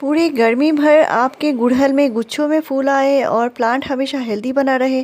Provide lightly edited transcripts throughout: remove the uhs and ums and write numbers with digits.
पूरी गर्मी भर आपके गुड़हल में गुच्छों में फूल आए और प्लांट हमेशा हेल्दी बना रहे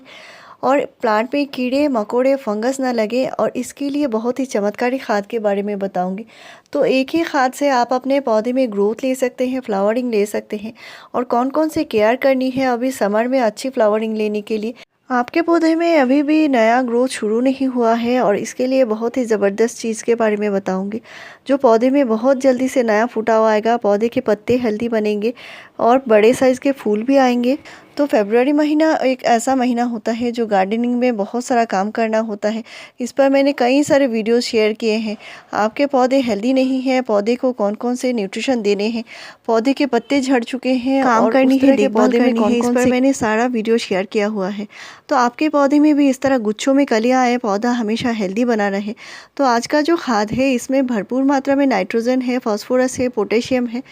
और प्लांट में कीड़े मकोड़े फंगस ना लगे, और इसके लिए बहुत ही चमत्कारी खाद के बारे में बताऊंगी। तो एक ही खाद से आप अपने पौधे में ग्रोथ ले सकते हैं, फ्लावरिंग ले सकते हैं। और कौन कौन से केयर करनी है अभी समर में अच्छी फ्लावरिंग लेने के लिए। आपके पौधे में अभी भी नया ग्रोथ शुरू नहीं हुआ है और इसके लिए बहुत ही ज़बरदस्त चीज़ के बारे में बताऊंगी, जो पौधे में बहुत जल्दी से नया फुटाव आएगा, पौधे के पत्ते हेल्दी बनेंगे और बड़े साइज़ के फूल भी आएंगे। तो फरवरी महीना एक ऐसा महीना होता है जो गार्डनिंग में बहुत सारा काम करना होता है। इस पर मैंने कई सारे वीडियोस शेयर किए हैं। आपके पौधे हेल्दी नहीं है, पौधे को कौन कौन से न्यूट्रिशन देने हैं, पौधे के पत्ते झड़ चुके हैं, काम करनी है, देखभाल करनी है, इस पर मैंने सारा वीडियो शेयर किया हुआ है। तो आपके पौधे में भी इस तरह गुच्छों में कलियाँ आए, पौधा हमेशा हेल्दी बना रहे। तो आज का जो खाद है इसमें भरपूर मात्रा में नाइट्रोजन है, फास्फोरस है, पोटेशियम है,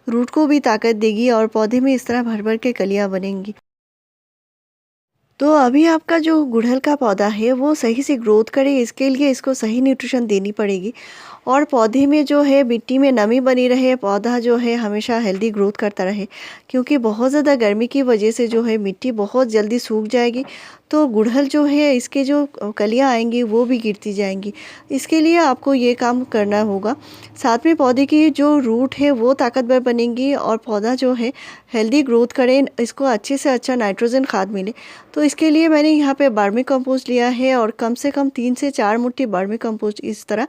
रूट को भी ताकत देगी और पौधे में इस तरह भर भर के कलियाँ बनेंगी। तो अभी आपका जो गुड़हल का पौधा है वो सही से ग्रोथ करे, इसके लिए इसको सही न्यूट्रिशन देनी पड़ेगी। और पौधे में जो है मिट्टी में नमी बनी रहे, पौधा जो है हमेशा हेल्दी ग्रोथ करता रहे, क्योंकि बहुत ज़्यादा गर्मी की वजह से जो है मिट्टी बहुत जल्दी सूख जाएगी। तो गुड़हल जो है इसके जो कलियाँ आएंगी वो भी गिरती जाएंगी। इसके लिए आपको ये काम करना होगा। साथ में पौधे की जो रूट है वो ताकतवर बनेंगी और पौधा जो है हेल्दी ग्रोथ करें, इसको अच्छे से अच्छा नाइट्रोजन खाद मिले। तो इसके लिए मैंने यहाँ पे वर्मी कंपोस्ट लिया है और कम से कम 3 से 4 मुट्ठी वर्मी कंपोस्ट इस तरह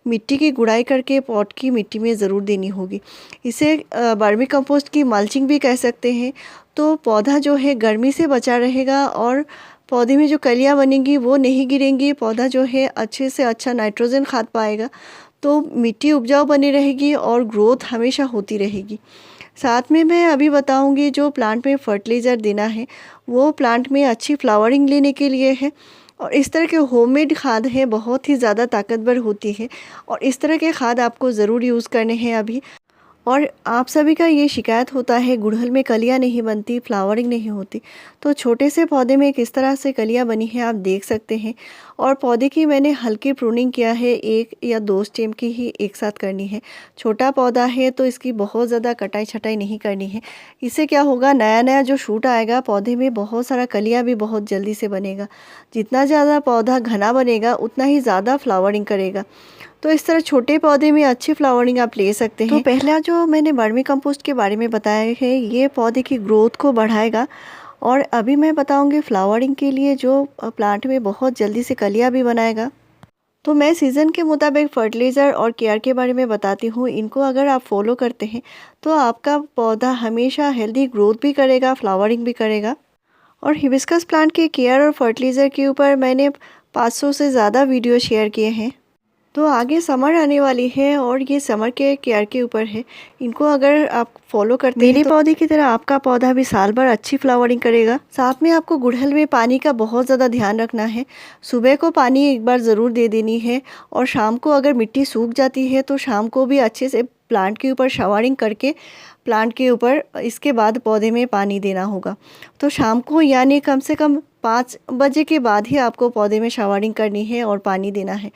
मिट्टी की गुड़ाई करके पॉट की मिट्टी में ज़रूर देनी होगी। इसे वर्मी कंपोस्ट की मल्चिंग भी कह सकते हैं। तो पौधा जो है गर्मी से बचा रहेगा और पौधे में जो कलियाँ बनेंगी वो नहीं गिरेंगी, पौधा जो है अच्छे से अच्छा नाइट्रोजन खाद पाएगा। तो मिट्टी उपजाऊ बनी रहेगी और ग्रोथ हमेशा होती रहेगी। साथ में मैं अभी बताऊंगी जो प्लांट में फर्टिलाइज़र देना है वो प्लांट में अच्छी फ्लावरिंग लेने के लिए है। और इस तरह के होममेड खाद है, बहुत ही ज़्यादा ताकतवर होती है और इस तरह के खाद आपको ज़रूर यूज़ करने हैं अभी। और आप सभी का ये शिकायत होता है गुड़हल में कलियां नहीं बनती, फ्लावरिंग नहीं होती। तो छोटे से पौधे में किस तरह से कलियां बनी है आप देख सकते हैं। और पौधे की मैंने हल्की प्रूनिंग किया है, 1 या 2 स्टेम की ही एक साथ करनी है। छोटा पौधा है तो इसकी बहुत ज़्यादा कटाई छटाई नहीं करनी है। इससे क्या होगा, नया नया जो शूट आएगा पौधे में बहुत सारा कलियाँ भी बहुत जल्दी से बनेगा। जितना ज़्यादा पौधा घना बनेगा उतना ही ज़्यादा फ्लावरिंग करेगा। तो इस तरह छोटे पौधे में अच्छी फ्लावरिंग आप ले सकते हैं। तो पहला जो मैंने वर्मी कंपोस्ट के बारे में बताया है ये पौधे की ग्रोथ को बढ़ाएगा। और अभी मैं बताऊंगी फ्लावरिंग के लिए जो प्लांट में बहुत जल्दी से कलियाँ भी बनाएगा। तो मैं सीज़न के मुताबिक फर्टिलाइज़र और केयर के बारे में बताती हूँ। इनको अगर आप फॉलो करते हैं तो आपका पौधा हमेशा हेल्दी ग्रोथ भी करेगा, फ्लावरिंग भी करेगा। और हिबिस्कस प्लांट के केयर और फर्टिलाइज़र के ऊपर मैंने 500 से ज़्यादा वीडियो शेयर किए हैं। तो आगे समर आने वाली है और ये समर के केयर के ऊपर है। इनको अगर आप फॉलो करते हैं मेरे पौधे की तरह आपका पौधा भी साल भर अच्छी फ्लावरिंग करेगा। साथ में आपको गुड़हल में पानी का बहुत ज़्यादा ध्यान रखना है। सुबह को पानी एक बार ज़रूर दे देनी है और शाम को अगर मिट्टी सूख जाती है तो शाम को भी अच्छे से प्लांट के ऊपर शावरिंग करके प्लांट के ऊपर इसके बाद पौधे में पानी देना होगा। तो शाम को यानी कम से कम 5 बजे के बाद ही आपको पौधे में शावरिंग करनी है और पानी देना है।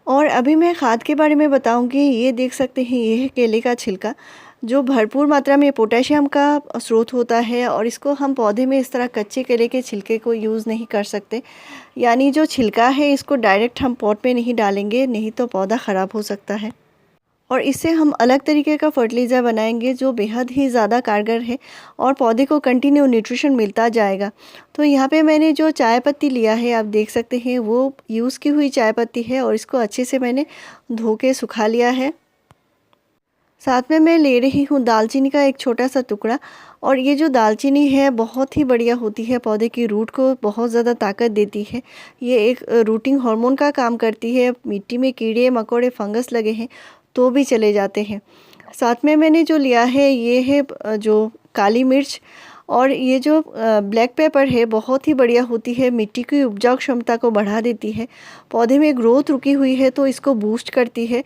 और अभी मैं खाद के बारे में बताऊंगी। ये देख सकते हैं, ये है केले का छिलका जो भरपूर मात्रा में पोटेशियम का स्रोत होता है और इसको हम पौधे में इस तरह कच्चे केले के छिलके को यूज़ नहीं कर सकते। यानी जो छिलका है इसको डायरेक्ट हम पॉट में नहीं डालेंगे, नहीं तो पौधा ख़राब हो सकता है। और इससे हम अलग तरीके का फर्टिलाइज़र बनाएंगे जो बेहद ही ज़्यादा कारगर है और पौधे को कंटिन्यू न्यूट्रिशन मिलता जाएगा। तो यहाँ पे मैंने जो चाय पत्ती लिया है आप देख सकते हैं वो यूज़ की हुई चाय पत्ती है और इसको अच्छे से मैंने धो के सुखा लिया है। साथ में मैं ले रही हूँ दालचीनी का एक छोटा सा टुकड़ा। और ये जो दालचीनी है बहुत ही बढ़िया होती है, पौधे की रूट को बहुत ज़्यादा ताकत देती है। ये एक रूटिंग हार्मोन का काम करती है। मिट्टी में कीड़े मकोड़े फंगस लगे हैं तो भी चले जाते हैं। साथ में मैंने जो लिया है ये है जो काली मिर्च। और ये जो ब्लैक पेपर है बहुत ही बढ़िया होती है, मिट्टी की उपजाऊ क्षमता को बढ़ा देती है। पौधे में ग्रोथ रुकी हुई है तो इसको बूस्ट करती है।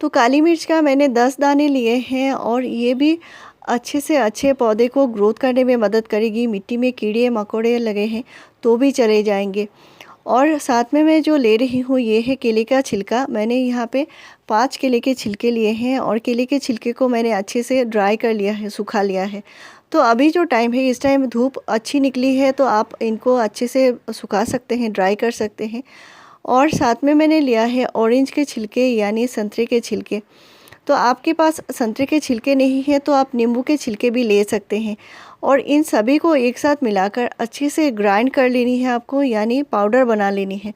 तो काली मिर्च का मैंने 10 दाने लिए हैं और ये भी अच्छे से अच्छे पौधे को ग्रोथ करने में मदद करेगी। मिट्टी में कीड़े मकोड़े लगे हैं तो भी चले जाएंगे। और साथ में मैं जो ले रही हूँ ये है केले का छिलका। मैंने यहाँ पे 5 केले के छिलके लिए हैं और केले के छिलके को मैंने अच्छे से ड्राई कर लिया है, सुखा लिया है। तो अभी जो टाइम है, इस टाइम धूप अच्छी निकली है तो आप इनको अच्छे से सुखा सकते हैं, ड्राई कर सकते हैं। और साथ में मैंने लिया है ऑरेंज के छिलके यानी संतरे के छिलके। तो आपके पास संतरे के छिलके नहीं है तो आप नींबू के छिलके भी ले सकते हैं। और इन सभी को एक साथ मिलाकर अच्छे से ग्राइंड कर लेनी है आपको, यानी पाउडर बना लेनी है।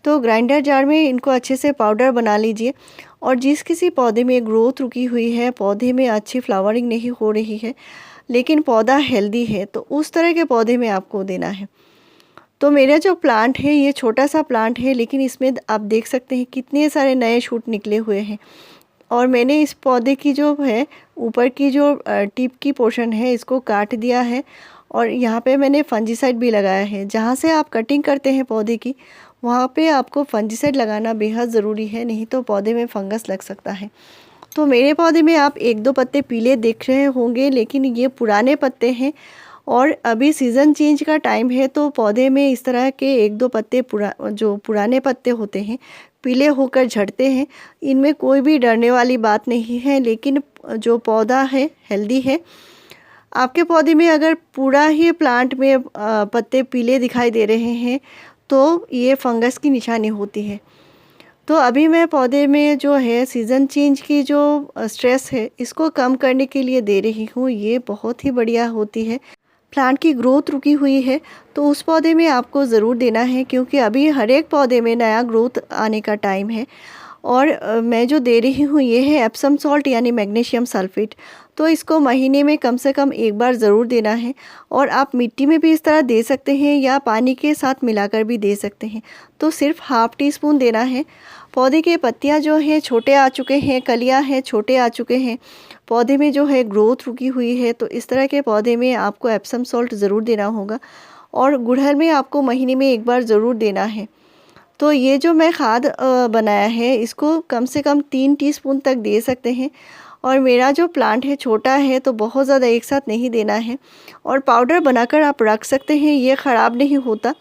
तो ग्राइंडर जार में इनको अच्छे से पाउडर बना लीजिए। और जिस किसी पौधे में ग्रोथ रुकी हुई है, पौधे में अच्छी फ्लावरिंग नहीं हो रही है लेकिन पौधा हेल्दी है, तो उस तरह के पौधे में आपको देना है। तो मेरा जो प्लांट है ये छोटा सा प्लांट है, लेकिन इसमें आप देख सकते हैं कितने सारे नए शूट निकले हुए हैं। और मैंने इस पौधे की जो है ऊपर की जो टिप की पोर्शन है इसको काट दिया है। और यहाँ पे मैंने फंजीसाइड भी लगाया है। जहाँ से आप कटिंग करते हैं पौधे की, वहाँ पे आपको फंजीसाइड लगाना बेहद ज़रूरी है, नहीं तो पौधे में फंगस लग सकता है। तो मेरे पौधे में आप 1-2 पत्ते पीले दिख रहे होंगे, लेकिन ये पुराने पत्ते हैं और अभी सीज़न चेंज का टाइम है, तो पौधे में इस तरह के 1-2 पत्ते जो पुराने पत्ते होते हैं पीले होकर झड़ते हैं। इनमें कोई भी डरने वाली बात नहीं है, लेकिन जो पौधा है हेल्दी है। आपके पौधे में अगर पूरा ही प्लांट में पत्ते पीले दिखाई दे रहे हैं तो ये फंगस की निशानी होती है। तो अभी मैं पौधे में जो है सीज़न चेंज की जो स्ट्रेस है इसको कम करने के लिए दे रही हूँ। ये बहुत ही बढ़िया होती है। प्लांट की ग्रोथ रुकी हुई है तो उस पौधे में आपको ज़रूर देना है, क्योंकि अभी हर एक पौधे में नया ग्रोथ आने का टाइम है। और मैं जो दे रही हूँ ये है एप्सम सॉल्ट यानी मैग्नीशियम सल्फेट। तो इसको महीने में कम से कम एक बार ज़रूर देना है। और आप मिट्टी में भी इस तरह दे सकते हैं या पानी के साथ मिलाकर भी दे सकते हैं। तो सिर्फ ½ टीस्पून देना है। पौधे के पत्तियां जो हैं छोटे आ चुके हैं, कलियां हैं छोटे आ चुके हैं, पौधे में जो है ग्रोथ रुकी हुई है, तो इस तरह के पौधे में आपको एप्सम सॉल्ट ज़रूर देना होगा। और गुड़हल में आपको महीने में एक बार ज़रूर देना है। तो ये जो मैं खाद बनाया है इसको कम से कम 3 टीस्पून तक दे सकते हैं। और मेरा जो प्लांट है छोटा है तो बहुत ज़्यादा एक साथ नहीं देना है। और पाउडर बनाकर आप रख सकते हैं, ये ख़राब नहीं होता।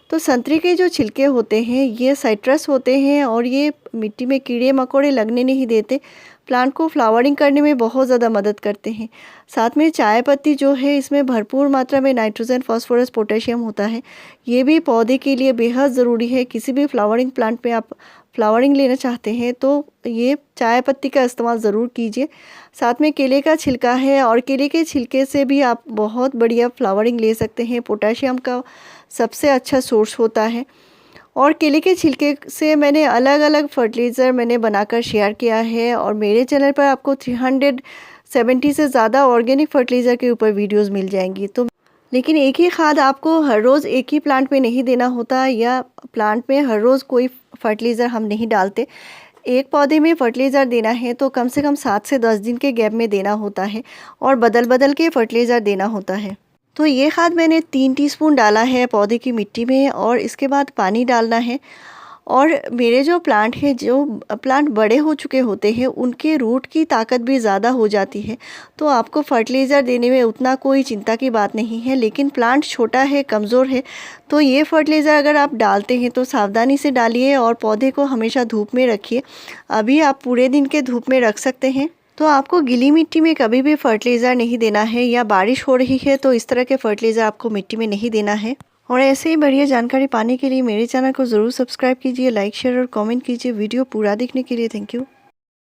तो संतरे के जो छिलके होते हैं ये साइट्रस होते हैं और ये मिट्टी में कीड़े मकोड़े लगने नहीं देते, प्लांट को फ्लावरिंग करने में बहुत ज़्यादा मदद करते हैं। साथ में चाय पत्ती जो है इसमें भरपूर मात्रा में नाइट्रोजन, फास्फोरस, पोटेशियम होता है। ये भी पौधे के लिए बेहद ज़रूरी है। किसी भी फ्लावरिंग प्लांट में आप फ्लावरिंग लेना चाहते हैं तो ये चाय पत्ती का इस्तेमाल ज़रूर कीजिए। साथ में केले का छिलका है और केले के छिलके से भी आप बहुत बढ़िया फ्लावरिंग ले सकते हैं। पोटेशियम का सबसे अच्छा सोर्स होता है। और केले के छिलके से मैंने अलग अलग फर्टिलाइज़र मैंने बनाकर शेयर किया है और मेरे चैनल पर आपको 370 से ज़्यादा ऑर्गेनिक फर्टिलाइज़र के ऊपर वीडियोस मिल जाएंगी। तो लेकिन एक ही खाद आपको हर रोज़ एक ही प्लांट में नहीं देना होता, या प्लांट में हर रोज़ कोई फर्टिलाइज़र हम नहीं डालते। एक पौधे में फर्टिलाइज़र देना है तो कम से कम 7 से 10 दिन के गैप में देना होता है और बदल बदल के फर्टिलाइज़र देना होता है। तो ये खाद मैंने 3 टीस्पून डाला है पौधे की मिट्टी में और इसके बाद पानी डालना है। और मेरे जो प्लांट हैं, जो प्लांट बड़े हो चुके होते हैं, उनके रूट की ताकत भी ज़्यादा हो जाती है, तो आपको फर्टिलाइज़र देने में उतना कोई चिंता की बात नहीं है। लेकिन प्लांट छोटा है, कमज़ोर है, तो ये फर्टिलाइज़र अगर आप डालते हैं तो सावधानी से डालिए और पौधे को हमेशा धूप में रखिए। अभी आप पूरे दिन के धूप में रख सकते हैं। तो आपको गीली मिट्टी में कभी भी फर्टिलाइज़र नहीं देना है, या बारिश हो रही है तो इस तरह के फर्टिलाइज़र आपको मिट्टी में नहीं देना है। और ऐसे ही बढ़िया जानकारी पाने के लिए मेरे चैनल को ज़रूर सब्सक्राइब कीजिए, लाइक, शेयर और कमेंट कीजिए। वीडियो पूरा देखने के लिए थैंक यू।